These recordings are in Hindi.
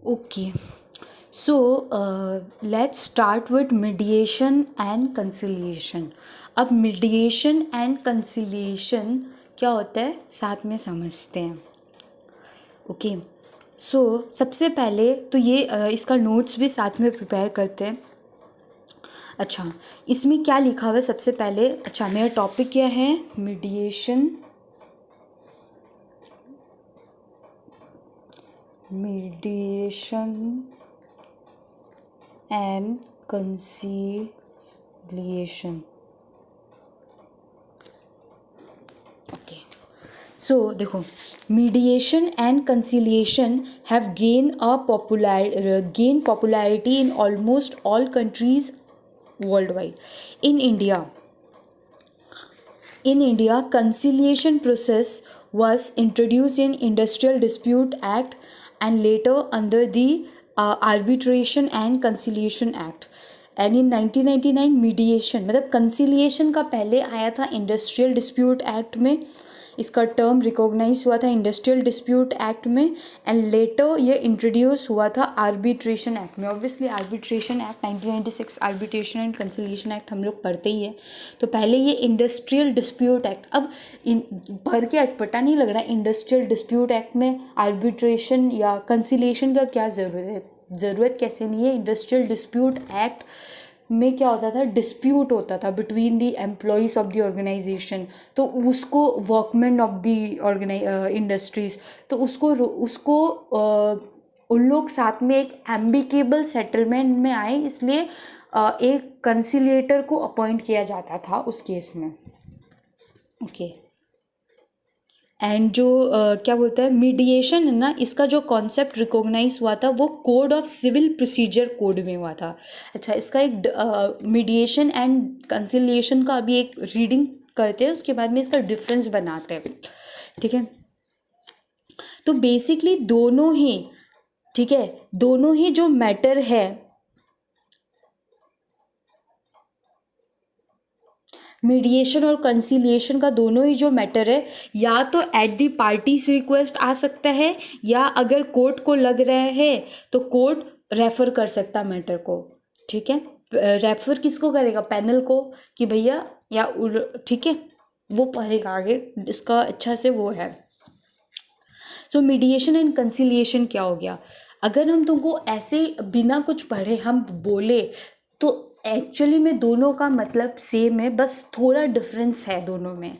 Okay, so let's start with mediation and conciliation. अब mediation and conciliation क्या होता है साथ में समझते हैं. ओके, सो सबसे पहले तो ये इसका नोट्स भी साथ में प्रिपेयर करते हैं. अच्छा, इसमें क्या लिखा हुआ है सबसे पहले. अच्छा, मेरा टॉपिक क्या है, मीडिएशन एंड कंसीलिएशन. ओके, सो देखो, mediation and conciliation have gain popularity in almost all countries world wide. In India, conciliation process was introduced in Industrial Dispute Act and later under the Arbitration and Conciliation Act. And in 1999 mediation मतलब conciliation का पहले आया था Industrial Dispute Act में, इसका टर्म रिकॉग्नाइज हुआ था इंडस्ट्रियल डिस्प्यूट एक्ट में, एंड लेटर ये इंट्रोड्यूस हुआ था आर्बिट्रेशन एक्ट में. Obviously arbitration act 1996, arbitration and conciliation act हम लोग पढ़ते ही है. तो पहले ये इंडस्ट्रियल डिस्प्यूट एक्ट, अब भर के अटपटा नहीं लग रहा इंडस्ट्रियल डिस्प्यूट एक्ट में आर्बिट्रेशन या कंसिलिएशन का क्या ज़रूरत कैसे नहीं है. इंडस्ट्रियल डिस्प्यूट एक्ट में क्या होता था, डिस्प्यूट होता था between the employees of the organisation, तो उसको वर्कमैन ऑफ द इंडस्ट्रीज़, तो उसको उन लोग साथ में एक एम्बिकेबल सेटलमेंट में आए, इसलिए एक कंसिलिएटर को अपॉइंट किया जाता था उस केस में. ओके, एंड जो क्या बोलता है मीडिएशन है ना, इसका जो कॉन्सेप्ट रिकॉग्नाइज हुआ था वो code of civil procedure code में हुआ था. अच्छा, इसका एक मीडिएशन एंड कंसिलिएशन का अभी एक रीडिंग करते हैं, उसके बाद में इसका डिफरेंस बनाते हैं. ठीक है, तो बेसिकली दोनों ही, ठीक है, दोनों ही जो मैटर है, मीडिएशन और कंसिलिएशन का दोनों ही जो मैटर है, या तो एट दी पार्टीज रिक्वेस्ट आ सकता है, या अगर कोर्ट को लग रहा है तो कोर्ट रेफर कर सकता मैटर को. ठीक है, रेफर किसको करेगा, पैनल को, कि भैया या ठीक है, वो पढ़ेगा आगे, इसका अच्छा से वो है. सो मीडिएशन एंड कंसिलिएशन क्या हो गया, अगर हम तुमको ऐसे बिना कुछ पढ़े हम बोले तो एक्चुअली में दोनों का मतलब सेम है, बस थोड़ा डिफरेंस है दोनों में.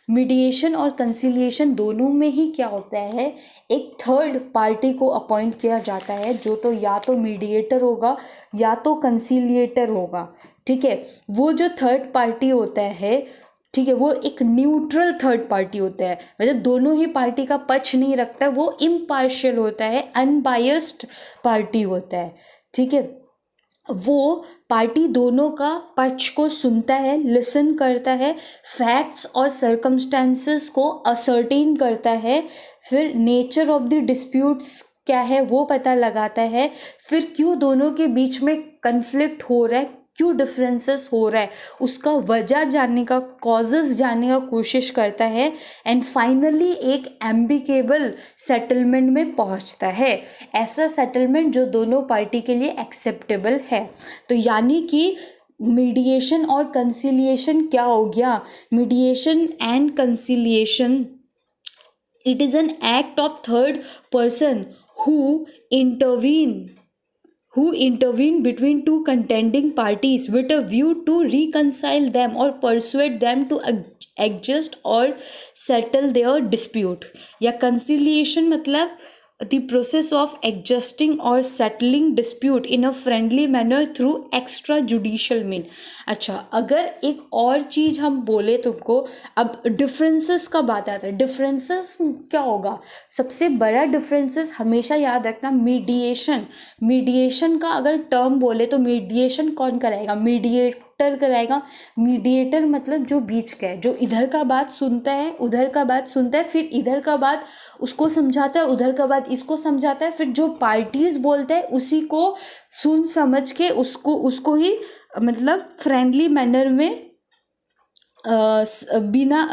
मीडिएशन और कंसिलिएशन दोनों में ही क्या होता है, एक थर्ड पार्टी को अपॉइंट किया जाता है, जो तो या तो मीडिएटर होगा या तो कंसिलिएटर होगा. ठीक है, वो जो थर्ड पार्टी होता है, ठीक है, वो एक न्यूट्रल थर्ड पार्टी होता है, मतलब दोनों ही पार्टी का पक्ष नहीं रखता है, वो इम्पार्शियल होता है, अनबायस्ड पार्टी होता है. ठीक है, वो पार्टी दोनों का पक्ष को सुनता है, लिसन करता है, फैक्ट्स और सर्कमस्टेंसेस को असर्टेन करता है, फिर नेचर ऑफ द डिस्प्यूट्स क्या है वो पता लगाता है, फिर क्यों दोनों के बीच में कन्फ्लिक्ट हो रहा है, क्यों डिफरेंसेस हो रहा है, उसका वजह जानने का, कॉजेस जानने का कोशिश करता है, एंड फाइनली एक एम्बिकेबल सेटलमेंट में पहुंचता है, ऐसा सेटलमेंट जो दोनों पार्टी के लिए एक्सेप्टेबल है. तो यानी कि मीडिएशन और कंसिलिएशन क्या हो गया, mediation and conciliation, it is an act of third person who intervene between two contending parties with a view to reconcile them or persuade them to adjust or settle their dispute. या conciliation मतलब the process of adjusting or settling dispute in a friendly manner through extrajudicial mean. अच्छा, अगर एक और चीज़ हम बोले तुमको, अब डिफरेंसेस का बात आता है, डिफरेंसेस क्या होगा, सबसे बड़ा डिफरेंसेस हमेशा याद रखना, मीडिएशन का अगर टर्म बोले तो मीडिएशन कौन कराएगा, मीडिएटर कराएगा. मीडिएटर मतलब जो बीच का है, जो इधर का बात सुनता है, उधर का बात सुनता है, फिर इधर का बात उसको समझाता है, उधर का बात इसको समझाता है, फिर जो पार्टीज बोलते हैं उसी को सुन समझ के उसको ही मतलब फ्रेंडली मैनर में बिना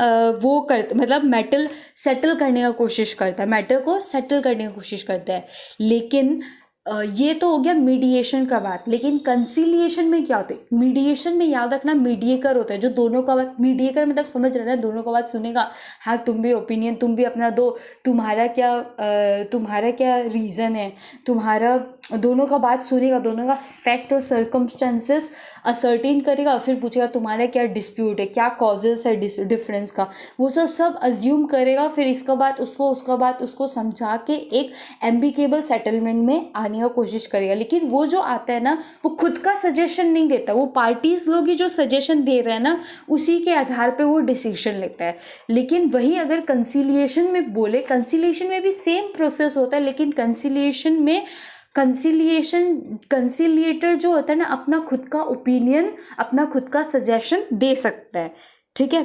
वो कर, मतलब मैटर सेटल करने का कोशिश करता है, मैटर को सेटल करने की कोशिश करता है. लेकिन ये तो हो गया मीडिएशन का बात। लेकिन कंसीलिएशन में क्या होता है? मीडिएशन में याद रखना मीडिएटर होता है जो दोनों का बात, मीडिएटर मतलब समझ रहे हैं, दोनों का बात सुनेगा। हाँ तुम भी ओपिनियन, तुम भी अपना दो, तुम्हारा क्या रीज़न है, तुम्हारा दोनों का बात सुनेगा, दोनों का फैक्ट और सर्कमस्टेंसेस असर्टेन करेगा, फिर पूछेगा तुम्हारा क्या डिस्प्यूट है, क्या कॉजेस है डिफरेंस का, वो सब अज्यूम करेगा। फिर इसका बात उसको समझा के एक एम्बिकेबल सेटलमेंट में आने का कोशिश करेगा। लेकिन वो जो आता है ना, वो खुद का सजेशन नहीं देता, वो पार्टीज लोग ही जो सजेशन दे रहे हैं ना, उसी के आधार पे वो डिसीजन लेता है। लेकिन वही अगर कंसीलिएशन में बोले, कंसीलिएशन में भी सेम प्रोसेस होता है, लेकिन कंसीलिएटर जो होता है ना, अपना खुद का ओपिनियन, अपना खुद का सजेशन दे सकता है। ठीक है,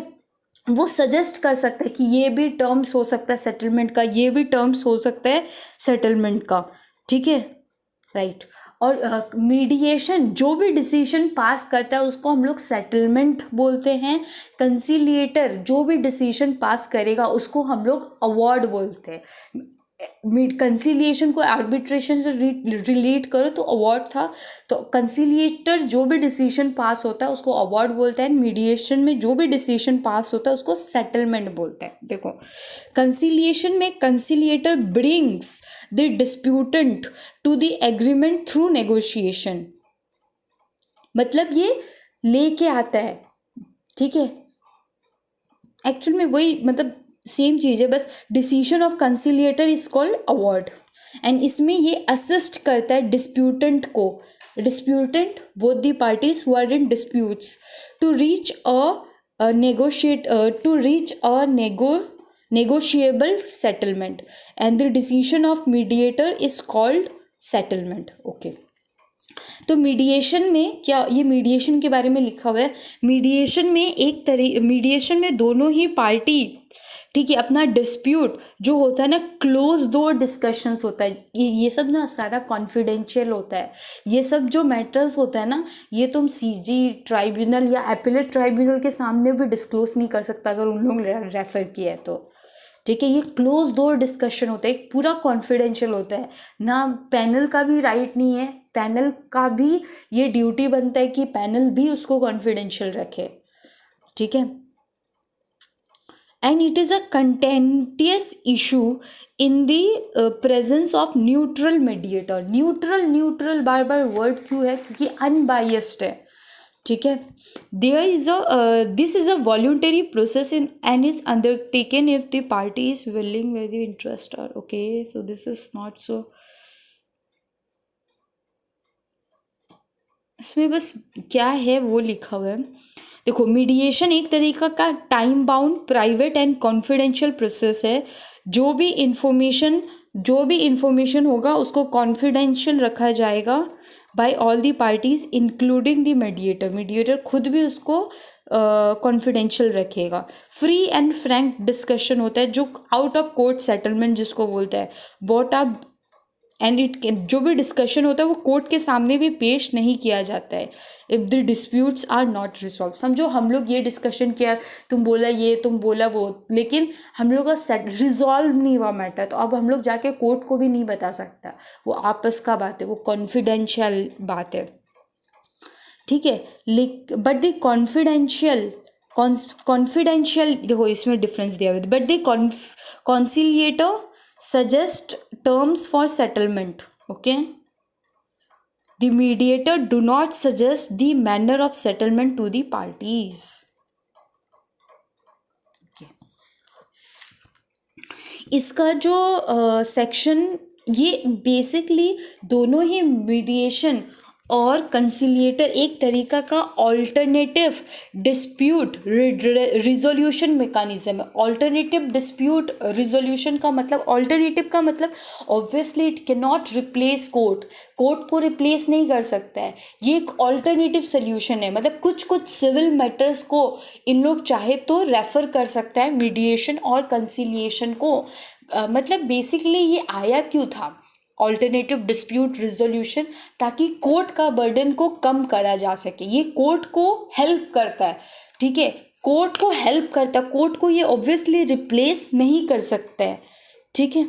वो सजेस्ट कर सकता है कि ये भी टर्म्स हो सकता है सेटलमेंट का, ये भी टर्म्स हो सकता है सेटलमेंट का। ठीक है, राइट। और मीडिएशन जो भी डिसीजन पास करता है उसको हम लोग सेटलमेंट बोलते हैं। कंसीलिएटर जो भी डिसीजन पास करेगा उसको हम लोग अवॉर्ड बोलते हैं। कंसीलिएशन को आर्बिट्रेशन से रिलेट करो तो अवार्ड था, तो कंसीलिएटर जो भी डिसीजन पास होता है उसको अवार्ड बोलता है। मीडिएशन में जो भी डिसीजन पास होता है उसको सेटलमेंट बोलते हैं। देखो, कंसीलिएशन में conciliator brings the disputant to the agreement through negotiation, मतलब ये लेके आता है। ठीक है, एक्चुअल में वही मतलब सेम चीज़ है, बस decision of conciliator is called award. And इसमें ये असिस्ट करता है डिस्प्यूटेंट को, disputant both the parties who are in disputes to reach a negotiable settlement, and the decision of mediator is called settlement. Okay, तो मीडिएशन में क्या, ये मीडिएशन के बारे में लिखा हुआ है। मीडिएशन में दोनों ही पार्टी, ठीक है, अपना डिस्प्यूट जो होता है ना, क्लोज डोर डिस्कशंस होता है, ये सब ना सारा कॉन्फिडेंशियल होता है। ये सब जो मैटर्स होता है ना, ये तुम सीजी ट्राइब्यूनल या एपिलेट ट्राइब्यूनल के सामने भी डिस्क्लोज नहीं कर सकता अगर उन लोग रेफर किया है तो। ठीक है, ये क्लोज डोर डिस्कशन होता है, पूरा कॉन्फिडेंशियल होता है ना। पैनल का भी राइट नहीं है, पैनल का भी ये ड्यूटी बनता है कि पैनल भी उसको कॉन्फिडेंशियल रखे। ठीक है, and it is a contentious issue in the presence of neutral mediator. Neutral बार बार वर्ड क्यों है? क्योंकि अनबायस्ड है। ठीक है, this is a voluntary process in and is undertaken if the party is willing where the interest are. Okay, so this is not so, इसमें बस क्या है वो लिखा हुआ है। देखो, मीडिएशन एक तरीका का time bound private and confidential process है। जो भी इंफॉर्मेशन होगा उसको कॉन्फिडेंशियल रखा जाएगा by all the parties including the mediator खुद भी उसको कॉन्फिडेंशियल रखेगा। फ्री एंड फ्रैंक डिस्कशन होता है जो आउट ऑफ कोर्ट सेटलमेंट जिसको बोलता है। जो भी डिस्कशन होता है वो कोर्ट के सामने भी पेश नहीं किया जाता है if the disputes are not resolve. समझो हम लोग ये डिस्कशन किया, तुम बोला ये, तुम बोला वो, लेकिन हम लोग का रिजॉल्व नहीं हुआ मैटर, तो अब हम लोग जाके कोर्ट को भी नहीं बता सकता, वो आपस का बात है, वो कॉन्फिडेंशियल बात है। ठीक है, बट द कॉन्फिडेंशियल देखो इसमें डिफरेंस दिया हुआ है। But the conciliator suggest terms for settlement. Okay, the mediator do not suggest the manner of settlement to the parties. Okay, इसका जो सेक्शन ये बेसिकली दोनों ही मीडिएशन और कंसिलिएटर एक तरीका का ऑल्टरनेटिव डिस्प्यूट रिजोल्यूशन मेकानिज्म है। ऑल्टरनेटिव डिस्प्यूट रिजोल्यूशन का मतलब, ऑल्टरनेटिव का मतलब obviously it can not replace court को रिप्लेस नहीं कर सकता है। ये एक ऑल्टरनेटिव सोल्यूशन है, मतलब कुछ सिविल मैटर्स को इन लोग चाहे तो रेफर कर सकता है मीडिएशन और कंसिलिएशन को। मतलब बेसिकली ये आया क्यों था ऑल्टरनेटिव डिस्प्यूट रिजोल्यूशन, ताकि कोर्ट का बर्डन को कम करा जा सके। ये कोर्ट को हेल्प करता है। ठीक है, कोर्ट को हेल्प करता है, कोर्ट को ये ऑब्वियसली रिप्लेस नहीं कर सकता है। ठीक है,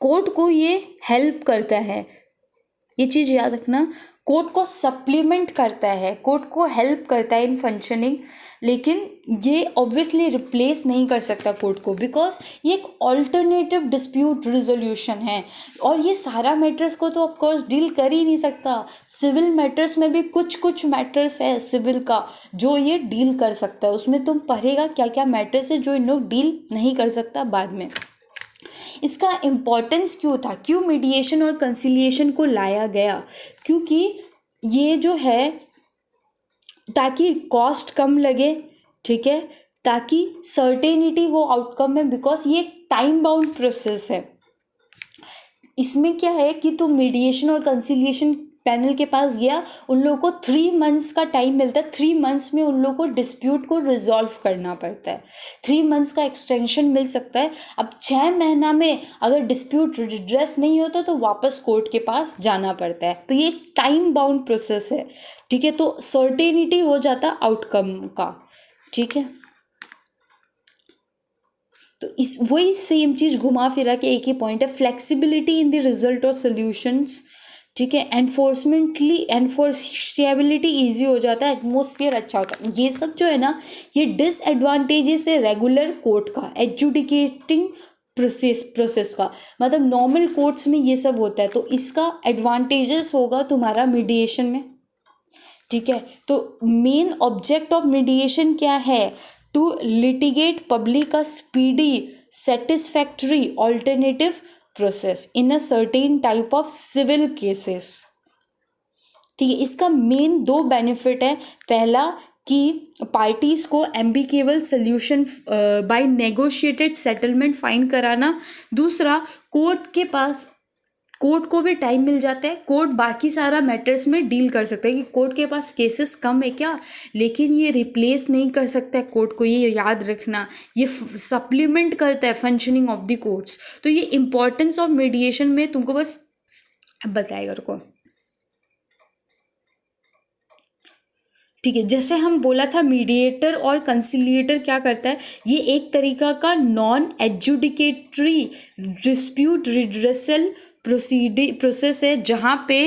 कोर्ट को ये हेल्प करता है, ये चीज़ याद रखना, कोर्ट को सप्लीमेंट करता है, कोर्ट को हेल्प करता है इन फंक्शनिंग, लेकिन ये ऑब्वियसली रिप्लेस नहीं कर सकता कोर्ट को, बिकॉज ये एक ऑल्टरनेटिव डिस्प्यूट रिजोल्यूशन है, और ये सारा मैटर्स को तो ऑफकोर्स डील कर ही नहीं सकता। सिविल मैटर्स में भी कुछ कुछ मैटर्स है सिविल का जो ये डील कर सकता है, उसमें तुम पढ़ेगा क्या क्या मैटर्स है जो इन लोग डील नहीं कर सकता बाद में। इसका इम्पोर्टेंस क्यों था, क्यों मीडिएशन और कंसिलिएशन को लाया गया, क्योंकि ये जो है ताकि कॉस्ट कम लगे, ठीक है, ताकि सर्टेनिटी हो आउटकम में, बिकॉज ये एक टाइम बाउंड प्रोसेस है। इसमें क्या है कि तो मीडिएशन और कंसिलिएशन पैनल के पास गया, उन लोगों को 3 मंथ्स का टाइम मिलता है, 3 मंथ्स में उन लोगों को डिस्प्यूट को रिजॉल्व करना पड़ता है, 3 मंथ्स का एक्सटेंशन मिल सकता है। अब 6 महीना में अगर डिस्प्यूट रिड्रेस नहीं होता तो वापस कोर्ट के पास जाना पड़ता है, तो ये एक टाइम बाउंड प्रोसेस है, ठीक है, तो सर्टेनिटी हो जाता आउटकम का, ठीक है। तो इस वही सेम चीज़ घुमा फिरा के एक ही पॉइंट है, फ्लेक्सिबिलिटी इन द रिजल्ट और सोल्यूशंस, ठीक है, एनफोर्सेबिलिटी ईजी हो जाता है, एटमोसफियर अच्छा होता है। ये सब जो है ना, ये डिसएडवांटेजेस है रेगुलर कोर्ट का, एडजुडिकेटिंग प्रोसेस का, मतलब नॉर्मल कोर्ट्स में ये सब होता है, तो इसका एडवांटेजेस होगा तुम्हारा मीडिएशन में, ठीक है। तो मेन ऑब्जेक्ट ऑफ मीडिएशन क्या है, to litigate public a speedy satisfactory alternative process in a certain type of civil cases, ठीक है। इसका मेन 2 बेनिफिट है, पहला कि पार्टीज को amicable solution by negotiated settlement find कराना, दूसरा कोर्ट को भी टाइम मिल जाता है, कोर्ट बाकी सारा मैटर्स में डील कर सकता है, कि कोर्ट के पास केसेस कम है क्या, लेकिन ये रिप्लेस नहीं कर सकता है कोर्ट को, ये याद रखना, ये सप्लीमेंट करता है फंक्शनिंग ऑफ द कोर्ट्स। तो ये इंपॉर्टेंस ऑफ मीडिएशन में तुमको बस बताएगा रुको, ठीक है। जैसे हम बोला था मीडिएटर और कंसिलिएटर क्या करता है, ये एक तरीका का non adjudicatory dispute redressal process है, जहाँ पे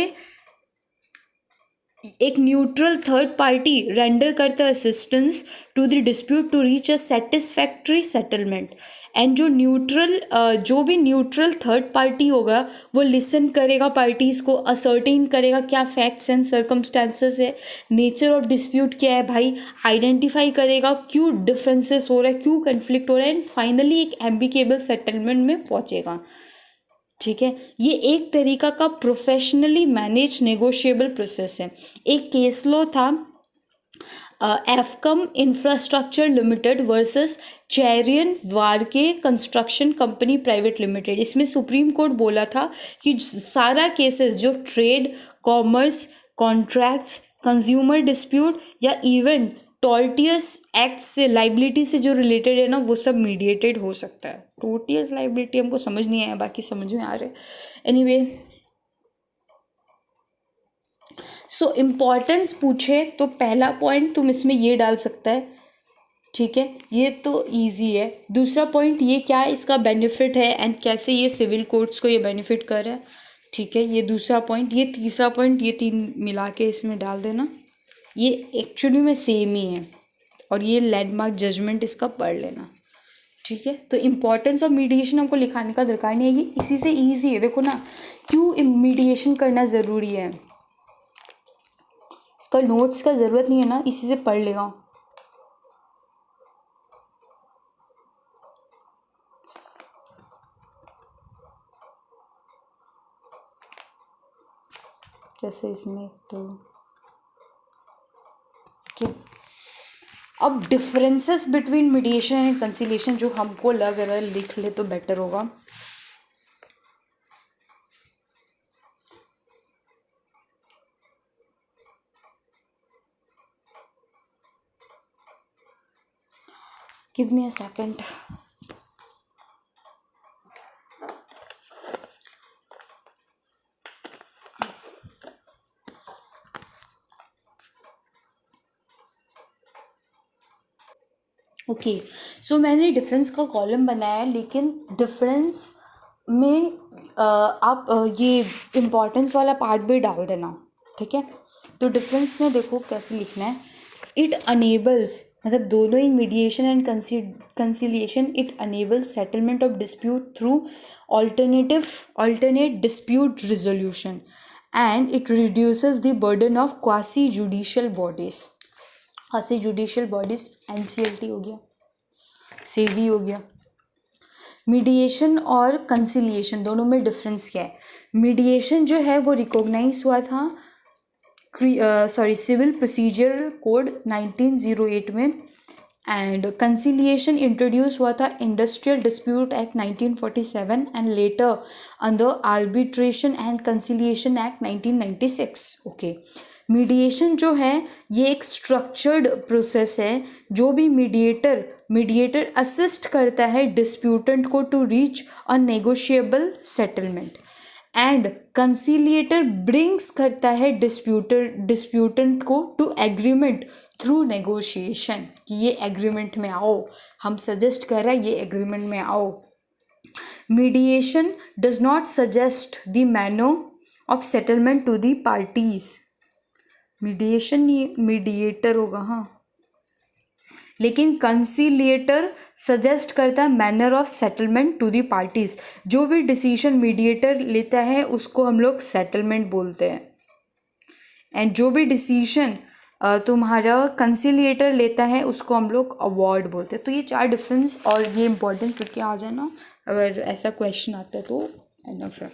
एक न्यूट्रल थर्ड पार्टी रेंडर करता है assistance to the dispute to reach a satisfactory settlement, and जो भी न्यूट्रल थर्ड पार्टी होगा वो लिसन करेगा पार्टीज़ को, असर्टेन करेगा क्या फैक्ट्स एंड सर्कमस्टांसेस है, नेचर ऑफ डिस्प्यूट क्या है भाई, आइडेंटिफाई करेगा क्यों डिफरेंसेस हो रहा है, क्यों कन्फ्लिक्ट हो रहा है, एंड फाइनली एक एम्बिकेबल सेटलमेंट में पहुंचेगा, ठीक है। ये एक तरीका का प्रोफेशनली मैनेज नेगोशिएबल प्रोसेस है। एक केस लॉ था एफकम infrastructure limited versus चैरियन Warke construction company private limited. इसमें सुप्रीम कोर्ट बोला था कि सारा केसेस जो trade, commerce, contracts, consumer dispute या इवन टोर्टियस एक्ट से, लाइबिलिटी से जो रिलेटेड है ना, वो सब मीडिएटेड हो सकता है। टोर्टियस लाइबिलिटी हमको समझ नहीं आया, बाकी समझ में आ रहे। एनीवे, सो इम्पॉर्टेंस पूछे तो पहला पॉइंट तुम इसमें ये डाल सकता है, ठीक है, ये तो इजी है। दूसरा पॉइंट ये क्या है, इसका बेनिफिट है एंड कैसे ये सिविल कोर्ट्स को ये बेनिफिट कर रहा है, ठीक है, ये दूसरा पॉइंट। ये तीसरा पॉइंट, ये 3 मिला के इसमें डाल देना, ये एक्चुअली में सेम ही है, और ये लैंडमार्क जजमेंट इसका पढ़ लेना, ठीक है। तो इम्पॉर्टेंस ऑफ मीडिएशन हमको लिखाने का दरकार नहीं है, ये इसी से ईजी है। देखो ना, क्यों मीडिएशन करना ज़रूरी है, इसका नोट्स का ज़रूरत नहीं है ना, इसी से पढ़ लेगा। जैसे इसमें तो क्या, अब differences between mediation and conciliation जो हमको लग रहा है लिख ले तो बेटर होगा। Give me a second. Okay, so मैंने डिफरेंस का कॉलम बनाया है, लेकिन डिफरेंस में आप ये इम्पोर्टेंस वाला पार्ट भी डाल देना, ठीक है। तो डिफरेंस में देखो कैसे लिखना है। इट अनेबल्स, मतलब दोनों ही mediation and conciliation, it enables settlement of dispute through alternate dispute resolution and it reduces the burden of quasi judicial bodies NCLT हो गया, सेवी हो गया। मीडिएशन और कंसिलिएशन दोनों में डिफरेंस क्या है? मीडिएशन जो है वो रिकॉग्नाइज हुआ था सिविल प्रोसीजर कोड 1908 में, एंड कंसिलिएशन इंट्रोड्यूस हुआ था industrial dispute act 1947 and later under arbitration and conciliation act 1996। Okay, mediation जो है ये एक स्ट्रक्चर्ड प्रोसेस है। जो भी मीडिएटर असिस्ट करता है डिस्प्यूटेंट को to reach a negotiable settlement, and conciliator brings करता है डिस्प्यूटेंट को टू एग्रीमेंट थ्रू नेगोशिएशन, कि ये एग्रीमेंट में आओ, हम सजेस्ट कर रहे हैं ये एग्रीमेंट में आओ। Mediation does not suggest the manner of settlement to the parties. Mediation ये मीडिएटर होगा, हाँ, लेकिन कंसिलिएटर सजेस्ट करता है manner of settlement to the parties. जो भी डिसीजन मीडिएटर लेता है उसको हम लोग सेटलमेंट बोलते हैं, एंड जो भी डिसीजन तुम्हारा कंसिलिएटर लेता है उसको हम लोग अवॉर्ड बोलते हैं। तो ये 4 डिफरेंस और ये इंपॉर्टेंस लिख के आ जाना अगर ऐसा क्वेश्चन आता है तो एनफ है।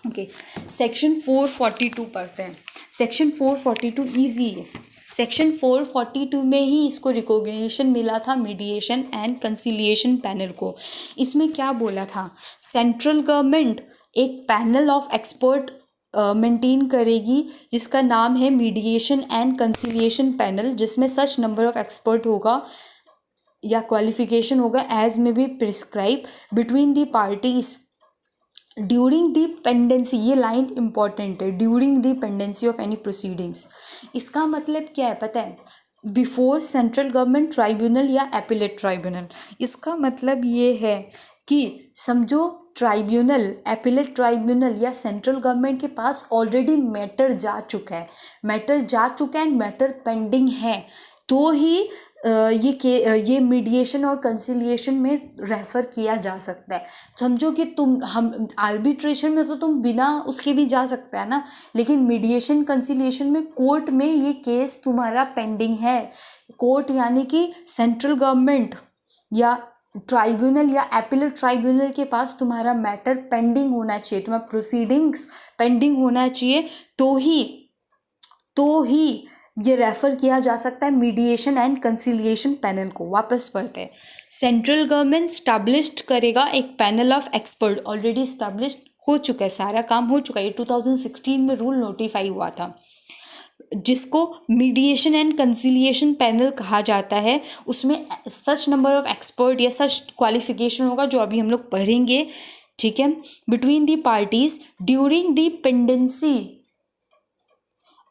ओके, सेक्शन 442 पढ़ते हैं। सेक्शन 442 ईजी है। सेक्शन 442 में ही इसको रिकॉग्निशन मिला था मीडिएशन एंड कंसिलिएशन पैनल को। इसमें क्या बोला था? सेंट्रल गवर्नमेंट एक पैनल ऑफ एक्सपर्ट मेंटेन करेगी जिसका नाम है मीडिएशन एंड कंसिलिएशन पैनल, जिसमें सच नंबर ऑफ एक्सपर्ट होगा या क्वालिफिकेशन होगा एज में be prescribe between the parties during the pendency. ये लाइन इंपॉर्टेंट है, during the pendency of any proceedings. इसका मतलब क्या है पता है? बिफोर सेंट्रल गवर्नमेंट ट्राइब्यूनल या एपिलेट ट्राइब्यूनल। इसका मतलब ये है कि समझो ट्राइब्यूनल, एपिलेट ट्राइब्यूनल या सेंट्रल गवर्नमेंट के पास ऑलरेडी मैटर जा चुका है एंड मैटर पेंडिंग है, तो ही ये मीडिएशन और कंसिलिएशन में रेफ़र किया जा सकता है। समझो कि हम आर्बिट्रेशन में तो तुम बिना उसके भी जा सकता है ना, लेकिन मीडिएशन कंसिलिएशन में कोर्ट में ये केस तुम्हारा पेंडिंग है। कोर्ट यानी कि सेंट्रल गवर्नमेंट या ट्राइब्यूनल या एपिलेट ट्राइब्यूनल के पास तुम्हारा मैटर पेंडिंग होना चाहिए, तुम्हारा प्रोसीडिंग्स पेंडिंग होना चाहिए, तो ही ये रेफ़र किया जा सकता है मीडिएशन एंड कंसिलिएशन पैनल को। वापस पढ़ते हैं। सेंट्रल गवर्नमेंट स्टैब्लिश्ड करेगा एक panel of expert, already established हो चुका है, सारा काम हो चुका है। ये 2016 में रूल नोटिफाई हुआ था, जिसको मीडिएशन एंड कंसिलिएशन पैनल कहा जाता है। उसमें सच नंबर ऑफ एक्सपर्ट या सच क्वालिफिकेशन होगा जो अभी हम लोग पढ़ेंगे, ठीक है, between the parties during the pendency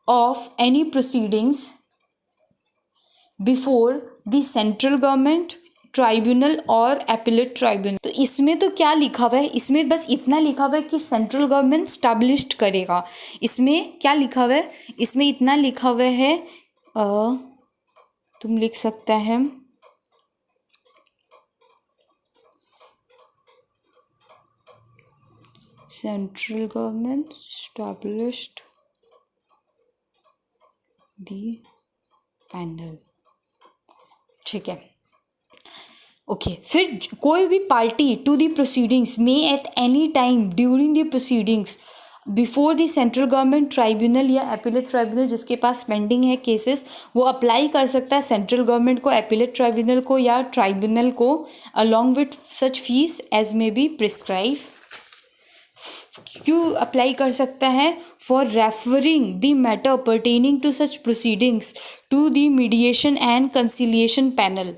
of any proceedings before the central government tribunal और एपिलेट ट्राइब्यूनल। तो इसमें तो क्या लिखा हुआ है? इसमें बस इतना लिखा हुआ है कि सेंट्रल गवर्नमेंट स्टैब्लिश्ड करेगा। इसमें क्या लिखा हुआ है? इसमें इतना लिखा हुआ है, तुम लिख सकता है central government established the panel, ठीक है। ओके, फिर कोई भी पार्टी टू दी प्रोसीडिंग्स में at any time during the proceedings before the central government tribunal या एपिलेट ट्राइब्यूनल, जिसके पास पेंडिंग है केसेस, वो अप्लाई कर सकता है सेंट्रल गवर्नमेंट को, एपिलेट ट्राइब्यूनल को या ट्राइब्यूनल को, along with such fees as may be prescribe. क्यों अप्लाई कर सकता है? For referring the matter pertaining to such proceedings to the mediation and conciliation panel,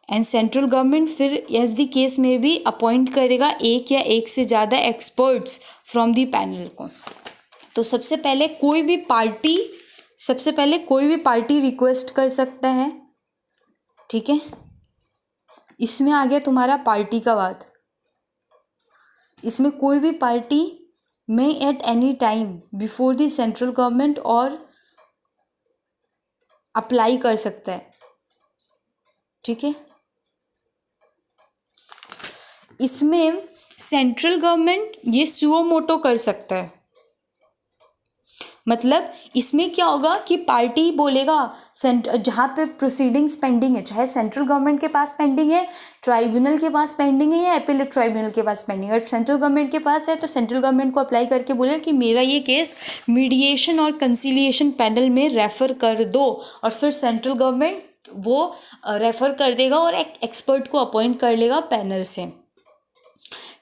and central government फिर एज द केस में भी अपॉइंट करेगा एक या एक से ज़्यादा एक्सपर्ट्स फ्रॉम द पैनल को। तो सबसे पहले कोई भी पार्टी रिक्वेस्ट कर सकता है, ठीक है। इसमें आ गया तुम्हारा पार्टी का बात। इसमें कोई भी पार्टी में at any time before the central government और अप्लाई कर सकता है, ठीक है। इसमें सेंट्रल गवर्नमेंट ये सुओ मोटो कर सकता है, मतलब इसमें क्या होगा कि पार्टी बोलेगा जहाँ पे प्रोसीडिंग्स पेंडिंग है, चाहे सेंट्रल गवर्नमेंट के पास पेंडिंग है, ट्राइब्यूनल के पास पेंडिंग है या एपेलेट ट्राइब्यूनल के पास पेंडिंग है, सेंट्रल गवर्नमेंट के पास है तो सेंट्रल गवर्नमेंट को अप्लाई करके बोले कि मेरा ये केस मीडिएशन और कंसिलिएशन पैनल में रेफर कर दो, और फिर सेंट्रल गवर्नमेंट वो रेफर कर देगा और एक एक्सपर्ट को अपॉइंट कर लेगा पैनल से।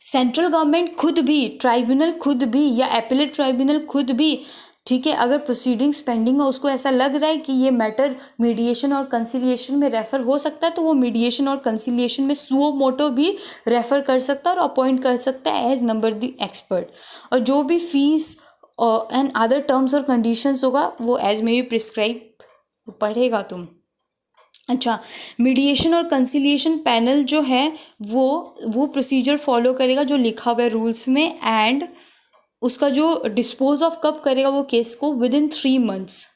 सेंट्रल गवर्नमेंट खुद भी, ट्राइब्यूनल खुद भी या एपेलेट ट्राइब्यूनल खुद भी, ठीक है, अगर प्रोसीडिंग्स पेंडिंग है, उसको ऐसा लग रहा है कि ये मैटर मीडिएशन और कंसिलिएशन में रेफ़र हो सकता है, तो वो मीडिएशन और कंसिलिएशन में सुओ मोटो भी रेफ़र कर सकता है और अपॉइंट कर सकता है एज नंबर द एक्सपर्ट। और जो भी फीस एंड अदर टर्म्स और कंडीशंस होगा वो एज में भी प्रिस्क्राइब पढ़ेगा तुम। अच्छा, मीडिएशन और कंसिलिएशन पैनल जो है वो प्रोसीजर फॉलो करेगा जो लिखा हुआ है रूल्स में, एंड उसका जो डिस्पोज ऑफ कब करेगा वो केस को विद इन 3 मंथ्स,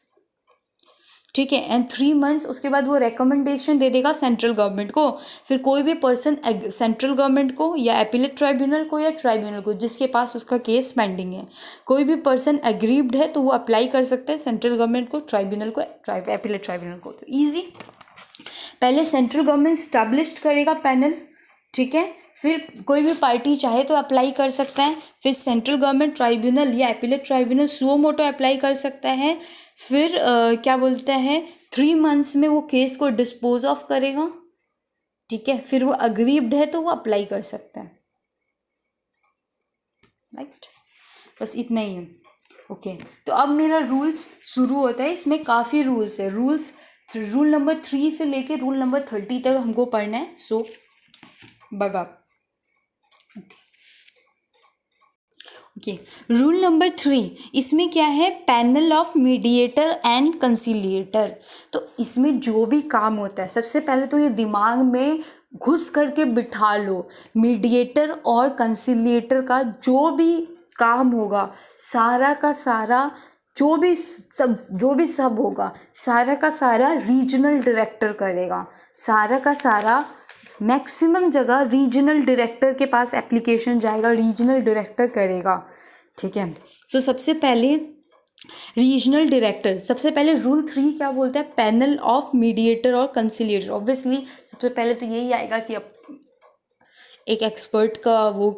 ठीक है। एंड 3 मंथ्स उसके बाद वो रिकमेंडेशन दे देगा सेंट्रल गवर्नमेंट को। फिर कोई भी पर्सन सेंट्रल गवर्नमेंट को या एपिलेट ट्राइब्यूनल को या ट्राइब्यूनल को जिसके पास उसका केस पेंडिंग है, कोई भी पर्सन एग्रीव्ड है तो वो अप्लाई कर सकता है सेंट्रल गवर्नमेंट को, ट्राइब्यूनल को, एपिलेट ट्राइब्यूनल को। तो ईजी, पहले सेंट्रल गवर्नमेंट स्टैब्लिश्ड करेगा पैनल, ठीक है, फिर कोई भी पार्टी चाहे तो अप्लाई कर सकता है, फिर सेंट्रल गवर्नमेंट ट्राइब्यूनल या appellate tribunal suo motu apply कर सकता है, फिर क्या बोलते हैं 3 मंथ्स में वो केस को डिस्पोज ऑफ करेगा, ठीक है, फिर वो अग्रीव्ड है तो वो अप्लाई कर सकता है, राइट। बस इतना ही है, ओके। तो अब मेरा रूल्स शुरू होता है, इसमें काफ़ी रूल्स है, रूल नंबर 3 से लेके रूल नंबर 30 तक हमको पढ़ना है, सो बगा। ओके, रूल नंबर 3 इसमें क्या है, पैनल ऑफ मीडिएटर एंड कंसिलिएटर। तो इसमें जो भी काम होता है सबसे पहले तो ये दिमाग में घुस करके बिठा लो, मीडिएटर और कंसिलिएटर का जो भी काम होगा, सारा का सारा जो भी सब होगा, सारा का सारा रीजनल डायरेक्टर करेगा, सारा का सारा मैक्सिमम जगह रीजनल डायरेक्टर के पास एप्लीकेशन जाएगा, रीजनल डायरेक्टर करेगा, ठीक है। सो सबसे पहले रीजनल डायरेक्टर, सबसे पहले रूल 3 क्या बोलता है, पैनल ऑफ मीडिएटर और कंसिलिएटर। ऑब्वियसली सबसे पहले तो यही आएगा कि एक एक्सपर्ट का वो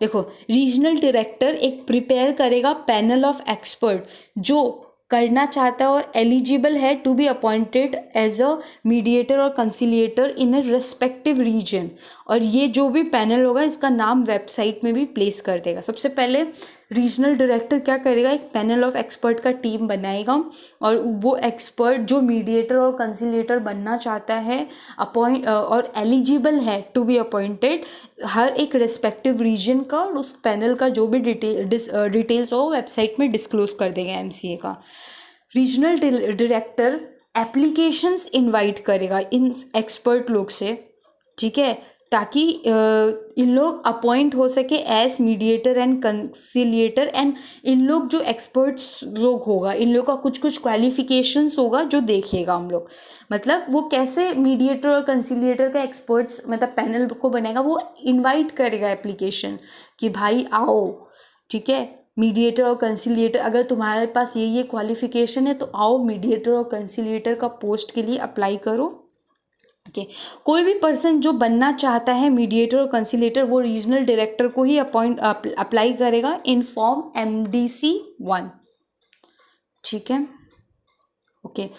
देखो, रीजनल डायरेक्टर एक प्रिपेयर करेगा पैनल ऑफ एक्सपर्ट जो करना चाहता है और एलिजिबल है to be appointed as a mediator और कंसिलिएटर इन अ रेस्पेक्टिव रीजन, और ये जो भी पैनल होगा इसका नाम वेबसाइट में भी प्लेस कर देगा। सबसे पहले रीजनल डायरेक्टर क्या करेगा, एक पैनल ऑफ एक्सपर्ट का टीम बनाएगा, और वो एक्सपर्ट जो मीडिएटर और कंसिलिएटर बनना चाहता है अपॉइंट और एलिजिबल है टू बी अपॉइंटेड, हर एक रेस्पेक्टिव रीजन का और उस पैनल का जो भी डिटेल्स हो वेबसाइट में डिस्क्लोज कर देगा एमसीए का। रीजनल डायरेक्टर एप्लीकेशंस इनवाइट करेगा इन एक्सपर्ट लोग से, ठीक है, ताकि इन लोग अपॉइंट हो सके as mediator and conciliator, and इन लोग जो एक्सपर्ट्स लोग होगा इन लोग का कुछ क्वालिफिकेशंस होगा जो देखेगा हम लोग, मतलब वो कैसे मीडिएटर और कंसिलिएटर का एक्सपर्ट्स मतलब पैनल को बनेगा, वो इनवाइट करेगा एप्लीकेशन कि भाई आओ, ठीक है, मीडिएटर और कंसिलिएटर अगर तुम्हारे पास ये क्वालिफिकेशन है तो आओ मीडिएटर और कंसिलिएटर का पोस्ट के लिए अप्लाई करो, ओके। कोई भी पर्सन जो बनना चाहता है मीडिएटर और कंसिलिएटर वो रीजनल डायरेक्टर को ही अप्लाई करेगा इन फॉर्म MDC 1, ठीक है, ओके।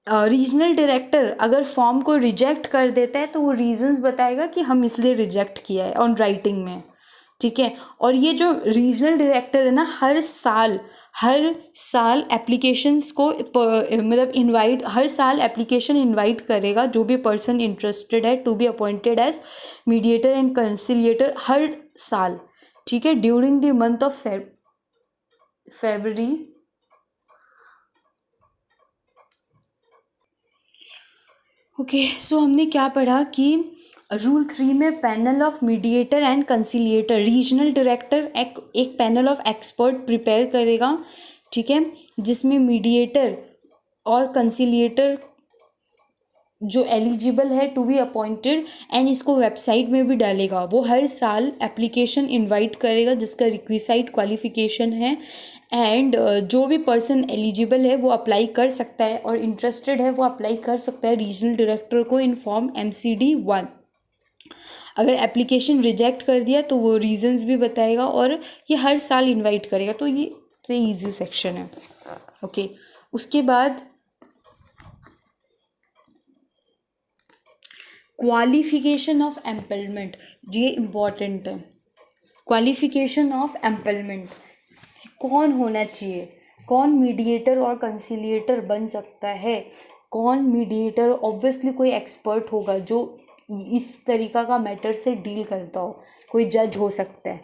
रीजनल डायरेक्टर अगर फॉर्म को रिजेक्ट कर देता है तो वो रीजंस बताएगा कि हम इसलिए रिजेक्ट किया है ऑन राइटिंग में, ठीक है। और ये जो रीजनल डायरेक्टर है ना, हर साल एप्लीकेशंस को मतलब हर साल एप्लीकेशन इनवाइट करेगा जो भी पर्सन इंटरेस्टेड है to be appointed as mediator and conciliator हर साल, ठीक है, ड्यूरिंग द मंथ ऑफ फरवरी। ओके, सो हमने क्या पढ़ा कि रूल 3 में panel of mediator and conciliator, regional director एक पैनल ऑफ एक्सपर्ट प्रिपेयर करेगा, ठीक है, जिसमें मीडिएटर और कंसिलिएटर जो एलिजिबल है टू बी अपॉइंटेड, एंड इसको वेबसाइट में भी डालेगा। वो हर साल एप्लीकेशन इनवाइट करेगा जिसका रिक्विसाइट क्वालिफिकेशन है, एंड जो भी पर्सन एलिजिबल है वो अप्लाई कर सकता है और इंटरेस्टेड है वो अप्लाई कर सकता है रीजनल डायरेक्टर को इन फॉर्म MCD 1। अगर एप्लीकेशन रिजेक्ट कर दिया तो वो रीजंस भी बताएगा और ये हर साल इनवाइट करेगा, तो ये सबसे इजी सेक्शन है। ओके, उसके बाद क्वालिफिकेशन ऑफ एम्पलमेंट, ये इम्पॉर्टेंट है। क्वालिफिकेशन ऑफ एम्पलमेंट, कौन होना चाहिए, कौन मीडिएटर और कंसिलिएटर बन सकता है, कौन मीडिएटर, ऑब्वियसली कोई एक्सपर्ट होगा जो इस तरीका का मैटर से डील करता हो, कोई जज हो सकता है।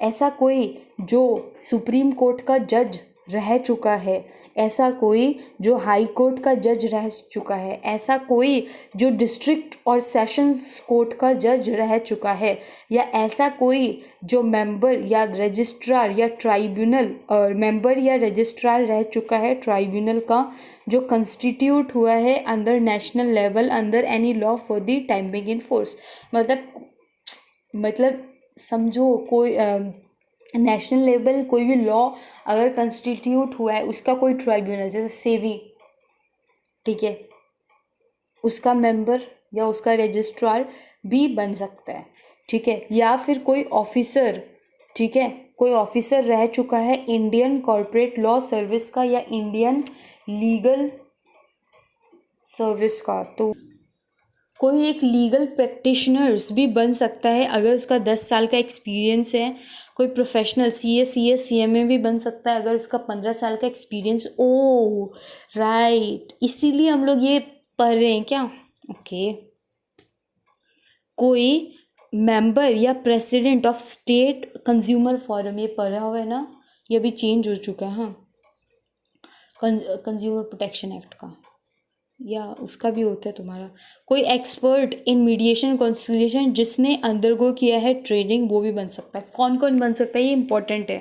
ऐसा कोई जो सुप्रीम कोर्ट का जज रह चुका है, ऐसा कोई जो हाई कोर्ट का जज रह चुका है, ऐसा कोई जो डिस्ट्रिक्ट और सेशंस कोर्ट का जज रह चुका है, या ऐसा कोई जो मेंबर या रजिस्ट्रार या ट्राइब्यूनल मेंबर या रजिस्ट्रार रह चुका है ट्राइब्यूनल का, जो कंस्टिट्यूट हुआ है under national level under any law for the time being in force. मतलब समझो कोई नेशनल लेवल कोई भी लॉ अगर कंस्टिट्यूट हुआ है, उसका कोई ट्राइब्यूनल जैसे सेवी, ठीक है, उसका मेंबर या उसका रजिस्ट्रार भी बन सकता है, ठीक है, या फिर कोई ऑफिसर, ठीक है, कोई ऑफिसर रह चुका है इंडियन कॉर्पोरेट लॉ सर्विस का या इंडियन लीगल सर्विस का, तो कोई एक लीगल प्रैक्टिशनर्स भी बन सकता है अगर उसका 10 साल का एक्सपीरियंस है। कोई प्रोफेशनल CS CMA भी बन सकता है अगर उसका 15 साल का एक्सपीरियंस। ओ राइट, इसीलिए हम लोग ये पढ़ रहे हैं क्या? ओके, कोई मेंबर या president of state consumer forum, ये पढ़ा हुआ है ना, ये अभी चेंज हो चुका है। हाँ, कंज्यूमर प्रोटेक्शन एक्ट का या उसका भी होता है तुम्हारा। कोई एक्सपर्ट इन मीडिएशन कंसिलिएशन जिसने अंडरगो किया है ट्रेनिंग, वो भी बन सकता है। कौन कौन बन सकता है ये इंपॉर्टेंट है,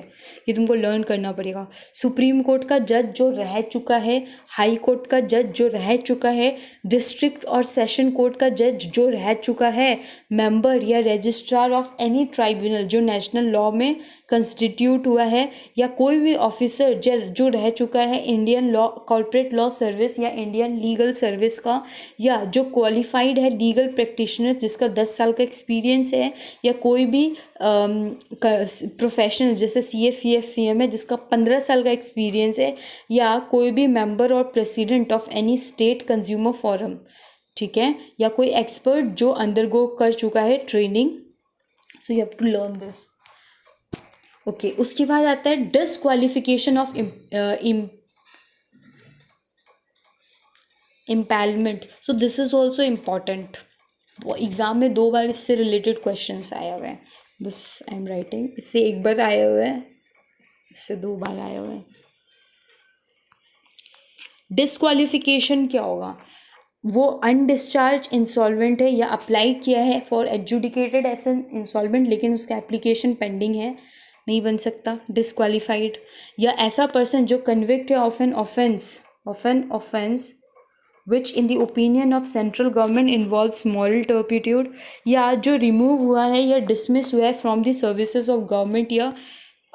ये तुमको लर्न करना पड़ेगा। सुप्रीम कोर्ट का जज जो रह चुका है, हाई कोर्ट का जज जो रह चुका है, डिस्ट्रिक्ट और सेशन कोर्ट का जज जो रह चुका है, मेंबर या रजिस्ट्रार ऑफ एनी ट्राइब्यूनल जो नेशनल लॉ में कंस्टिट्यूट हुआ है, या कोई भी ऑफिसर जो रह चुका है Indian law corporate law service या इंडियन लीगल सर्विस का, या जो क्वालिफाइड है लीगल प्रैक्टिशनर जिसका 10 साल का एक्सपीरियंस है, या कोई भी प्रोफेशनल जैसे CS CMA जिसका 15 साल का एक्सपीरियंस है, या कोई भी मेंबर और president of any state consumer forum, ठीक है, या कोई एक्सपर्ट जो अंडरगो कर चुका है training. So you have to learn this. Okay, उसके बाद आता है disqualification of empanelment. So this is also important, exam में 2 बार इससे रिलेटेड क्वेश्चंस आए हुए हैं, बस आई एम राइटिंग, इससे 1 बार आए हुए हैं, इससे 2 बार आए हुए हैं। डिस्क्वालिफिकेशन क्या होगा? वो अनडिस्चार्ज इंसॉल्वेंट है या अप्लाई किया है फॉर एडजुडिकेटेड एज एन इंसॉल्वेंट लेकिन उसका एप्लीकेशन पेंडिंग है, नहीं बन सकता, डिस्क्वालिफाइड। या ऐसा पर्सन जो कन्विक्ट है of an offence which in the opinion of central government involves moral turpitude, या जो रिमूव हुआ है या डिसमिस हुआ है from the services of government या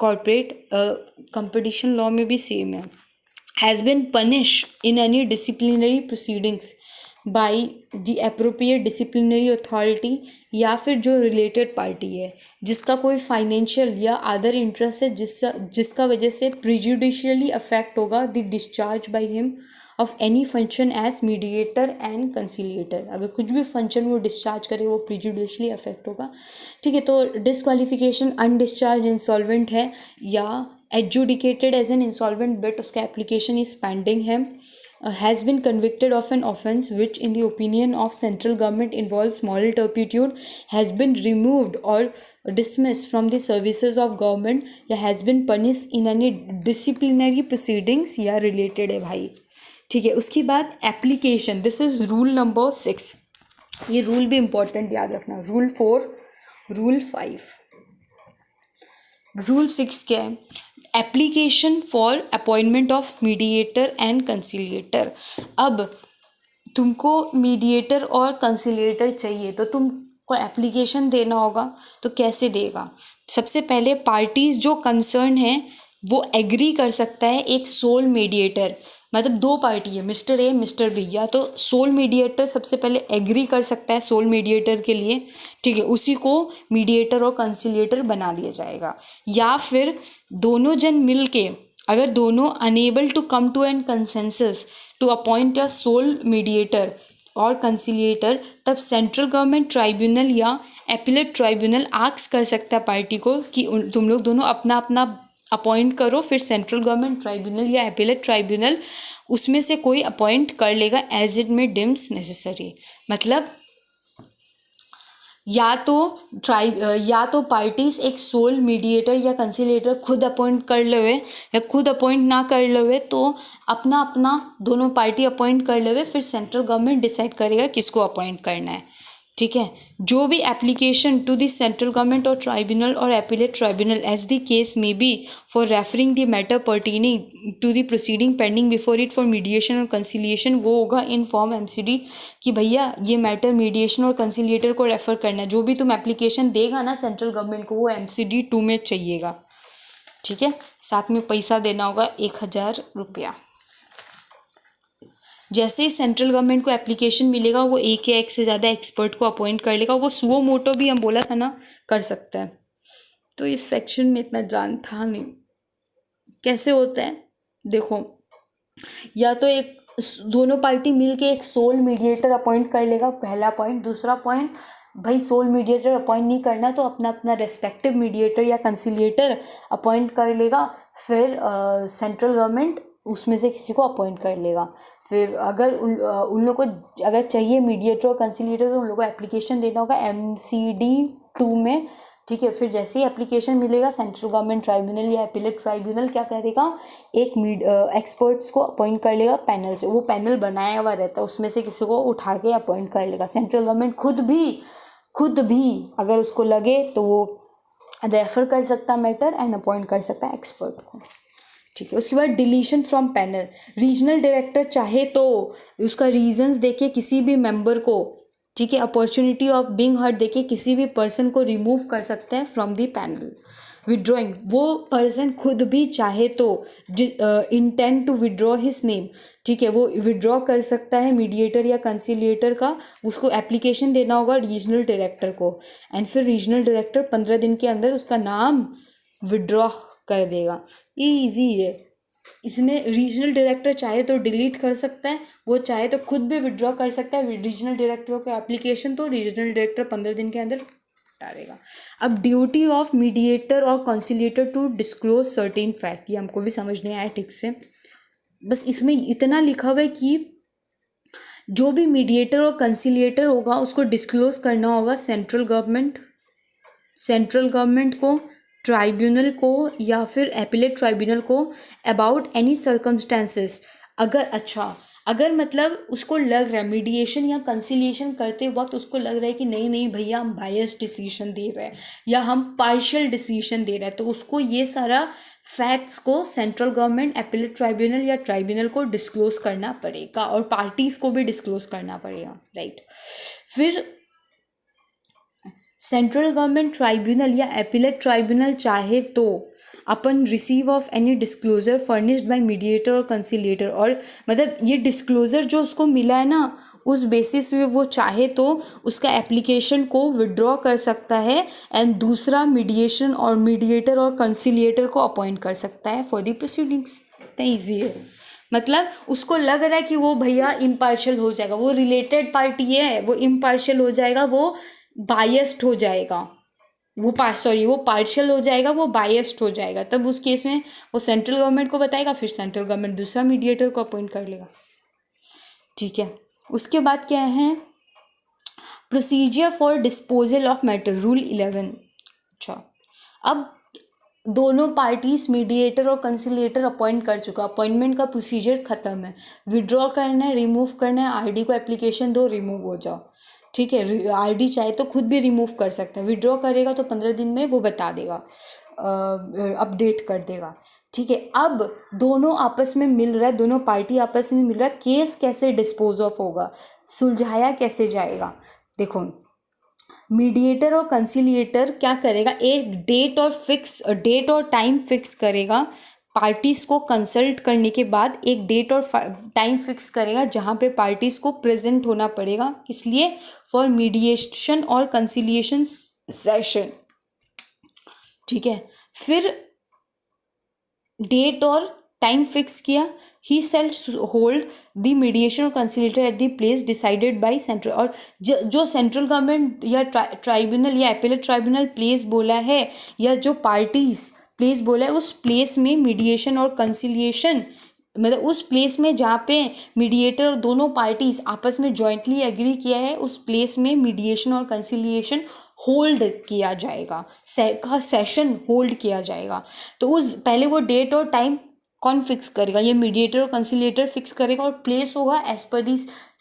कॉर्पोरेट, कंपटीशन लॉ में भी सेम है, has been punish in any disciplinary proceedings by the appropriate disciplinary authority, या फिर जो रिलेटेड पार्टी है जिसका कोई फाइनेंशियल या अदर इंटरेस्ट है जिसका वजह से प्रिजुडिशियली अफेक्ट होगा the discharge by him of any function as mediator and conciliator. अगर कुछ भी फंक्शन वो डिस्चार्ज करे वो प्रिजुडिशियली अफेक्ट होगा, ठीक है। तो डिस्क्वालिफिकेशन अनडिस्चार्ज इंसॉल्वेंट है या एडजुडिकेटेड एज एन इंसॉल्वेंट बट उसका एप्लीकेशन इज पेंडिंग है, has been convicted of an offence which in the opinion of central government involves moral turpitude, has been removed or dismissed from the services of government, या has been punished in any disciplinary proceedings या related है भाई, ठीक है। उसके बाद application, this is rule number 6। ये रूल भी इम्पोर्टेंट याद रखना। रूल 4, रूल 5, रूल 6 क्या है? Application for appointment of mediator and conciliator. अब तुमको मीडिएटर और कंसिलिएटर चाहिए तो तुमको एप्लीकेशन देना होगा। तो कैसे देगा? सबसे पहले पार्टीज जो कंसर्न है वो एग्री कर सकता है एक सोल मीडिएटर, मतलब दो पार्टी है मिस्टर ए मिस्टर बी, या तो सोल मीडिएटर सबसे पहले एग्री कर सकता है सोल मीडिएटर के लिए, ठीक है, उसी को मीडिएटर और कंसिलिएटर बना दिया जाएगा। या फिर दोनों जन मिल के अगर दोनों unable to come to an consensus to appoint a sole mediator और कंसिलिएटर, तब सेंट्रल गवर्नमेंट ट्राइब्यूनल या एपिलेट ट्राइब्यूनल आस्क कर सकता है पार्टी को कि तुम लोग दोनों अपना अपना अपॉइंट करो। फिर सेंट्रल गवर्नमेंट ट्राइब्यूनल या एपिलेट ट्राइब्यूनल उसमें से कोई अपॉइंट कर लेगा as it may deems necessary. मतलब या तो पार्टीज एक सोल मीडिएटर या कंसिलिएटर खुद अपॉइंट कर लेवे, या खुद अपॉइंट ना कर लेवे तो अपना अपना दोनों पार्टी अपॉइंट कर लेवे, फिर सेंट्रल गवर्नमेंट डिसाइड करेगा किसको अपॉइंट करना है, ठीक है। जो भी application to the central government और ट्राइब्यूनल और appellate tribunal as the case may be for referring the matter pertaining to the proceeding pending before it for mediation और कंसिलिएशन, वो होगा इन फॉर्म एमसीडी कि भैया ये मैटर मीडिएशन और कंसिलिएटर को रेफर करना है। जो भी तुम एप्लीकेशन देगा ना सेंट्रल गवर्नमेंट को, वो एमसीडी 2 में चाहिएगा, ठीक है। साथ में पैसा देना होगा 1000 रुपया। जैसे ही सेंट्रल गवर्नमेंट को एप्लीकेशन मिलेगा वो एक या एक से ज़्यादा एक्सपर्ट को अपॉइंट कर लेगा। वो सुओ मोटो भी हम बोला था ना कर सकता है। तो इस सेक्शन में इतना जान था नहीं। कैसे होता है देखो, या तो एक दोनों पार्टी मिलके एक सोल मीडिएटर अपॉइंट कर लेगा, पहला पॉइंट। दूसरा पॉइंट, भाई सोल मीडिएटर अपॉइंट नहीं करना तो अपना अपना रेस्पेक्टिव मीडिएटर या कंसिलिएटर अपॉइंट कर लेगा। फिर सेंट्रल गवर्नमेंट उसमें से किसी को अपॉइंट कर लेगा। फिर अगर उन लोग को अगर चाहिए मीडिएटर और कंसिलिएटर तो उन लोगों को एप्लीकेशन देना होगा MCD 2 में, ठीक है। फिर जैसे ही एप्लीकेशन मिलेगा सेंट्रल गवर्नमेंट ट्राइब्यूनल या एपिलेट ट्राइब्यूनल क्या करेगा, एक एक्सपर्ट्स को अपॉइंट कर लेगा पैनल से। वो पैनल बनाया हुआ रहता है, उसमें से किसी को उठा के अपॉइंट कर लेगा। सेंट्रल गवर्नमेंट खुद भी अगर उसको लगे तो वो रेफर कर सकता मैटर एंड अपॉइंट कर सकता है एक्सपर्ट को, ठीक है। उसके बाद deletion from panel. Regional director चाहे तो उसका रीजंस देके किसी भी मेंबर को, ठीक है, अपॉर्चुनिटी ऑफ बीइंग हर्ड देके किसी भी पर्सन को रिमूव कर सकते हैं फ्रॉम द पैनल। विड्रॉइंग, वो पर्सन खुद भी चाहे तो intend to withdraw his name, ठीक है, वो विड्रॉ कर सकता है मीडिएटर या कंसिलिएटर का। उसको एप्लीकेशन देना होगा रीजनल डायरेक्टर को, एंड फिर रीजनल डायरेक्टर 15 दिन के अंदर उसका नाम विड्रॉ कर देगा। ये ईजी है। इसमें रीजनल डायरेक्टर चाहे तो डिलीट कर सकता है, वो चाहे तो खुद भी विड्रॉ कर सकता है रीजनल डायरेक्टर का एप्लीकेशन, तो रीजनल डायरेक्टर 15 दिन के अंदर डालेगा। अब ड्यूटी ऑफ मीडिएटर और कंसिलिएटर टू डिस्क्लोज सर्टेन फैक्ट, ये हमको भी समझ नहीं आया ठीक से। बस इसमें इतना लिखा हुआ है कि जो भी मीडिएटर और कंसिलिएटर होगा उसको डिस्क्लोज करना होगा सेंट्रल गवर्नमेंट को, ट्राइब्यूनल को या फिर एपिलेट ट्राइब्यूनल को अबाउट एनी सर्कमस्टेंसेस। अगर मतलब उसको लग रहा है मीडिएशन या कंसिलिएशन करते वक्त उसको लग रहा है कि नहीं भैया हम बायस डिसीजन दे रहे हैं या हम पार्शियल डिसीजन दे रहे हैं, तो उसको ये सारा फैक्ट्स को सेंट्रल गवर्नमेंट, एपिलेट ट्राइब्यूनल या ट्राइब्यूनल को डिस्क्लोज करना पड़ेगा और पार्टीज़ को भी डिस्क्लोज करना पड़ेगा, राइट। फिर सेंट्रल गवर्नमेंट ट्राइब्यूनल या एपिलेट ट्राइब्यूनल चाहे तो अपन receive of any disclosure furnished by mediator और कंसिलिएटर, और मतलब ये डिस्क्लोजर जो उसको मिला है ना उस बेसिस पे वो चाहे तो उसका एप्लीकेशन को विड्रॉ कर सकता है एंड दूसरा मीडिएटर और कंसिलिएटर को अपॉइंट कर सकता है फॉर द प्रोसीडिंग्स। इतना ईजी है। मतलब उसको लग रहा है कि वो भैया इम्पार्शियल हो जाएगा, वो रिलेटेड पार्टी है, वो इम्पार्शियल हो जाएगा, वो बायस्ड हो जाएगा, वो पार्शियल हो जाएगा, वो बायस्ड हो जाएगा, तब उस केस में वो सेंट्रल गवर्नमेंट को बताएगा, फिर सेंट्रल गवर्नमेंट दूसरा मीडिएटर को अपॉइंट कर लेगा, ठीक है। उसके बाद क्या है, procedure for disposal of matter, rule 11। अच्छा, अब दोनों पार्टीज मीडिएटर और कंसिलिएटर अपॉइंट कर चुका, अपॉइंटमेंट का प्रोसीजर खत्म है, विड्रॉ करना है, रिमूव करना है, आरडी को एप्लीकेशन दो, रिमूव हो जाओ, ठीक है, आरडी चाहे तो खुद भी रिमूव कर सकता है, विड्रॉ करेगा तो 15 दिन में वो बता देगा, अपडेट कर देगा। ठीक है, अब दोनों आपस में मिल रहा है, दोनों पार्टी आपस में मिल रहा है, केस कैसे डिस्पोज ऑफ होगा, सुलझाया कैसे जाएगा। देखो, मीडिएटर और कंसिलिएटर क्या करेगा, एक डेट और टाइम फिक्स करेगा, पार्टीज को कंसल्ट करने के बाद एक डेट और टाइम फिक्स करेगा जहाँ पे पार्टीज को प्रेजेंट होना पड़ेगा, इसलिए फॉर मीडिएशन और कंसिलिएशन सेशन। ठीक है, फिर डेट और टाइम फिक्स किया, he shall hold the mediation और conciliator at the place decided by central, और जो सेंट्रल गवर्नमेंट या ट्राइब्यूनल या एपेलेट ट्राइब्यूनल प्लेस बोला है या जो पार्टीज प्लेस बोला है, उस प्लेस में मीडिएशन और कंसिलिएशन, मतलब उस प्लेस में जहाँ पे मीडिएटर और दोनों पार्टीज आपस में जॉइंटली एग्री किया है, उस प्लेस में मीडिएशन और कंसिलिएशन होल्ड किया जाएगा, सेशन होल्ड किया जाएगा। तो उस पहले वो डेट और टाइम कौन फिक्स करेगा, ये मीडिएटर और कंसिलिएटर फिक्स करेगा, और प्लेस होगा as per the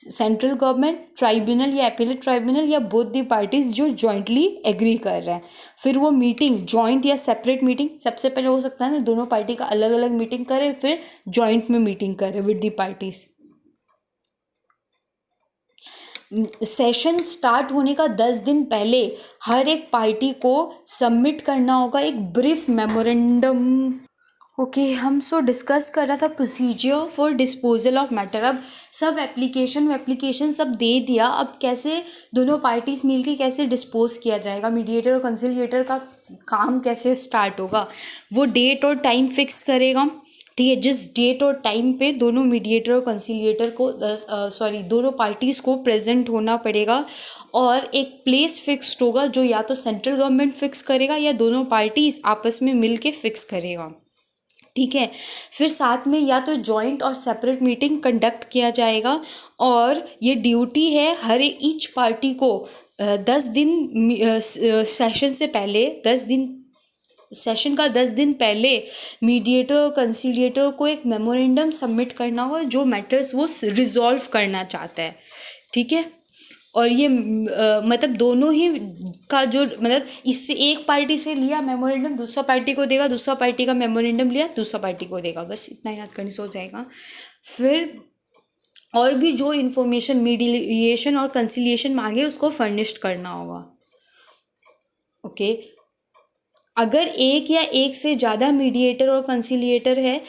central government, tribunal या एपेलेट ट्राइब्यूनल या बोथ दी पार्टीज जो जॉइंटली एग्री कर रहे हैं। फिर वो मीटिंग जॉइंट या सेपरेट मीटिंग, सबसे पहले हो सकता है ना दोनों पार्टी का अलग अलग मीटिंग करे, फिर जॉइंट में मीटिंग करे with the parties. Session start होने का 10 दिन पहले हर एक पार्टी को सबमिट करना होगा एक ब्रीफ मेमोरेंडम। ओके, हम डिस्कस कर रहा था procedure for disposal of matter. अब सब एप्लीकेशन सब दे दिया, अब कैसे दोनों पार्टीज मिलके कैसे डिस्पोज किया जाएगा, मीडिएटर और कंसिलिएटर का काम कैसे स्टार्ट होगा, वो डेट और टाइम फिक्स करेगा। ठीक है, जिस डेट और टाइम पे दोनों मीडिएटर और कंसिलिएटर को दोनों पार्टीज़ को प्रेजेंट होना पड़ेगा, और एक प्लेस फिक्स्ड होगा जो या तो सेंट्रल गवर्नमेंट फिक्स करेगा या दोनों पार्टीज आपस में मिल के फिक्स करेगा। ठीक है, फिर साथ में या तो जॉइंट और सेपरेट मीटिंग कंडक्ट किया जाएगा, और ये ड्यूटी है हर ईच पार्टी को 10 दिन सेशन से पहले, 10 दिन सेशन का 10 दिन पहले मीडिएटर और कंसिलिएटर को एक मेमोरेंडम सबमिट करना होगा जो मैटर्स वो रिजॉल्व करना चाहता है। ठीक है, और ये मतलब दोनों ही का जो मतलब इससे एक पार्टी से लिया मेमोरेंडम दूसरा पार्टी को देगा, दूसरा पार्टी का मेमोरेंडम लिया दूसरा पार्टी को देगा, बस इतना याद करने से हो जाएगा। फिर और भी जो इन्फॉर्मेशन मीडिएशन और कंसिलिएशन मांगे उसको फर्निश्ड करना होगा। ओके, अगर एक या एक से ज़्यादा मीडिएटर और कंसिलिएटर है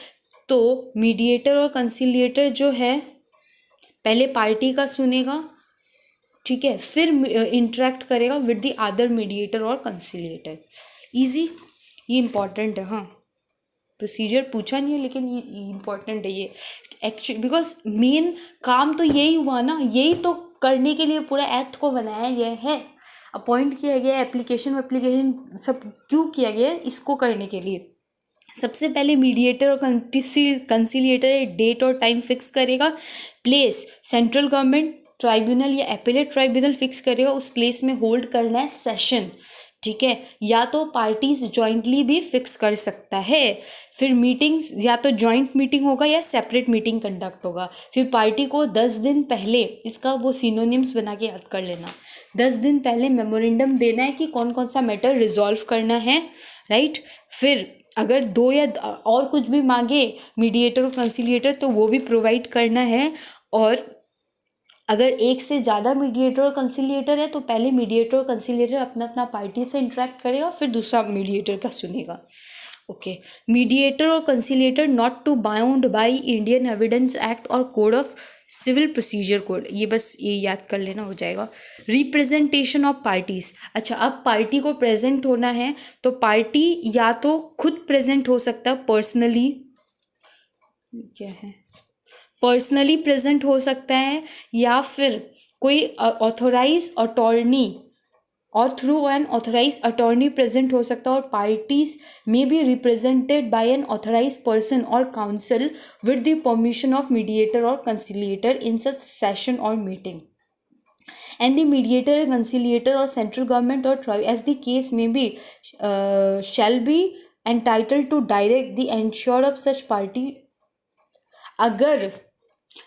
तो मीडिएटर और कंसिलिएटर जो है पहले पार्टी का सुनेगा, ठीक है, फिर इंटरेक्ट करेगा विद द अदर मीडिएटर और कंसिलिएटर। इजी, ये इम्पॉर्टेंट है। हाँ, प्रोसीजर पूछा नहीं है लेकिन ये इम्पॉर्टेंट है ये एक्चुअली, बिकॉज मेन काम तो यही हुआ ना, यही तो करने के लिए पूरा एक्ट को बनाया गया है, अपॉइंट किया गया, एप्लीकेशन सब क्यों किया गया है, इसको करने के लिए। सबसे पहले मीडिएटर और कंसिलिएटर एक डेट और टाइम फिक्स करेगा, प्लेस सेंट्रल गवर्नमेंट, ट्राइब्यूनल या एपेलेट ट्राइब्यूनल फिक्स करेगा, उस प्लेस में होल्ड करना है सेशन। ठीक है, या तो पार्टीज जॉइंटली भी फिक्स कर सकता है। फिर मीटिंग्स या तो जॉइंट मीटिंग होगा या सेपरेट मीटिंग कंडक्ट होगा। फिर पार्टी को 10 दिन पहले, इसका वो सिनोनिम्स बना के याद कर लेना, 10 दिन पहले मेमोरेंडम देना है कि कौन कौन सा मैटर रिजॉल्व करना है, राइट। फिर अगर 2 या और कुछ भी मांगे मीडिएटर और कंसिलिएटर तो वो भी प्रोवाइड करना है, और अगर एक से ज़्यादा मीडिएटर और कंसिलिएटर है तो पहले मीडिएटर और कंसिलिएटर अपना अपना पार्टी से इंटरेक्ट करेगा, फिर दूसरा मीडिएटर का सुनेगा। ओके, मीडिएटर और conciliator not to bound by Indian evidence act और code of civil procedure code, ये बस ये याद कर लेना, हो जाएगा। रिप्रेजेंटेशन ऑफ पार्टीज, अच्छा अब पार्टी को प्रेजेंट होना है तो पार्टी या तो खुद प्रेजेंट हो सकता है पर्सनली, क्या है, पर्सनली प्रेजेंट हो सकता है, या फिर कोई ऑथोराइज अटॉर्नी और through an authorise attorney present हो सकता है, और पार्टीज में be represented by an authorise person और council with the permission of mediator और कंसिलिएटर इन सच सेशन और meeting, and the mediator, conciliator or central government or tribe as the case may be shall be entitled to direct the ensure of such party। अगर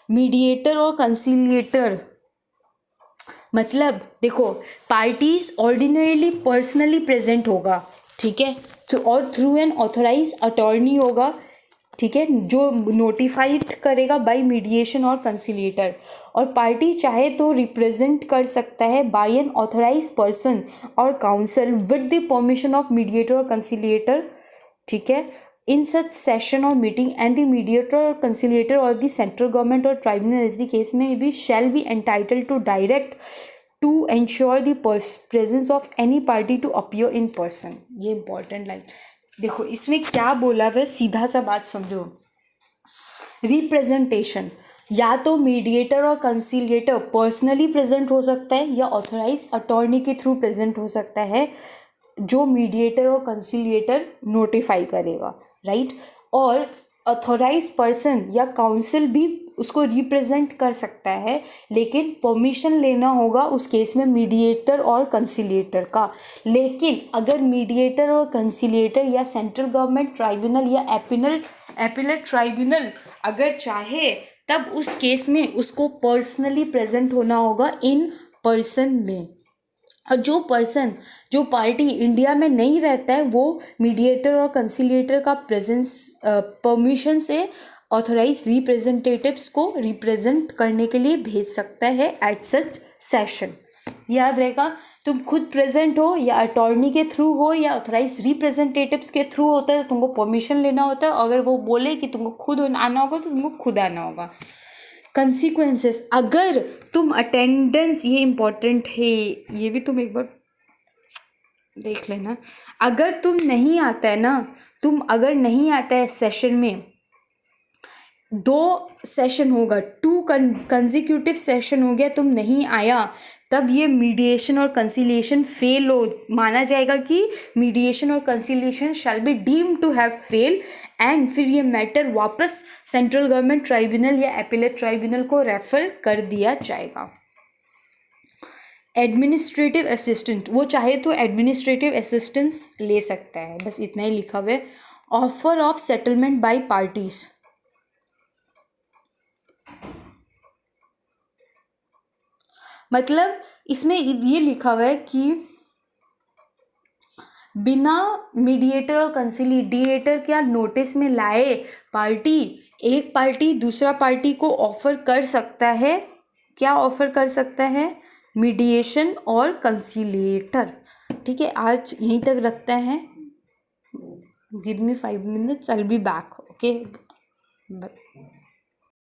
मीडिएटर और कंसिलिएटर मतलब देखो, पार्टीज ऑर्डिनरीली पर्सनली प्रेजेंट होगा, ठीक है, तो और थ्रू एन ऑथोराइज अटॉर्नी होगा, ठीक है, जो नोटिफाइड करेगा बाय मीडिएशन और कंसिलिएटर। और पार्टी चाहे तो रिप्रेजेंट कर सकता है बाय एन ऑथोराइज पर्सन और council with the permission of mediator और कंसिलिएटर, ठीक है, in such session or meeting, and the mediator or conciliator or the central government or tribunal as the case may be shall be entitled to direct to ensure the presence of any party to appear in person। ये important लाइन देखो, इसमें क्या बोला है, सीधा सा बात समझो। रिप्रेजेंटेशन, या तो मीडिएटर और कंसिलिएटर पर्सनली प्रेजेंट हो सकता है या ऑथोराइज अटॉर्नी के थ्रू प्रेजेंट हो सकता है, जो मीडिएटर और कंसिलिएटर नोटिफाई करेगा, राइट। और अथोराइज पर्सन या काउंसिल भी उसको रिप्रेजेंट कर सकता है, लेकिन परमिशन लेना होगा उस केस में मीडिएटर और कंसिलिएटर का। लेकिन अगर मीडिएटर और कंसिलिएटर या सेंट्रल गवर्नमेंट ट्राइब्यूनल या एपिलेट ट्राइब्यूनल अगर चाहे, तब उस केस में उसको पर्सनली प्रेजेंट होना होगा इन पर्सन में। और जो पार्टी इंडिया में नहीं रहता है, वो मीडिएटर और कंसिलिएटर का प्रेजेंस परमिशन से ऑथोराइज रिप्रेजेंटेटिव्स को रिप्रेजेंट करने के लिए भेज सकता है एट सच सेशन। याद रहेगा, तुम खुद प्रेजेंट हो या अटॉर्नी के थ्रू हो या ऑथोराइज रिप्रेजेंटेटिव्स के थ्रू होता है, तो तुमको परमिशन लेना होता है। अगर वो बोले कि तुमको खुद आना होगा तो तुमको खुद आना होगा। कंसिक्वेंसेस, अगर तुम अटेंडेंस, ये इम्पॉर्टेंट है, ये भी तुम एक बार देख लेना। अगर तुम नहीं आता है ना, अगर नहीं आता है सेशन में, 2 सेशन होगा, 2 कंजिक्यूटिव सेशन हो गया, तुम नहीं आया, तब ये मीडिएशन और कंसिलिएशन फेल हो माना जाएगा कि मीडिएशन और conciliation shall be deemed to have fail, and फिर ये मैटर वापस सेंट्रल गवर्नमेंट ट्राइब्यूनल या एपिलेट ट्राइब्यूनल को रेफर कर दिया जाएगा। एडमिनिस्ट्रेटिव असिस्टेंट, वो चाहे तो एडमिनिस्ट्रेटिव असिस्टेंस ले सकता है, बस इतना ही लिखा हुआ है। Offer of settlement by parties, मतलब इसमें ये लिखा हुआ है कि बिना मीडिएटर और कंसिलिएटर क्या नोटिस में लाए पार्टी, एक पार्टी दूसरा पार्टी को ऑफर कर सकता है, क्या ऑफर कर सकता है, मीडिएशन और कंसिलिएटर। ठीक है, आज यहीं तक रखते हैं। Give me 5 minutes, I will be back, okay.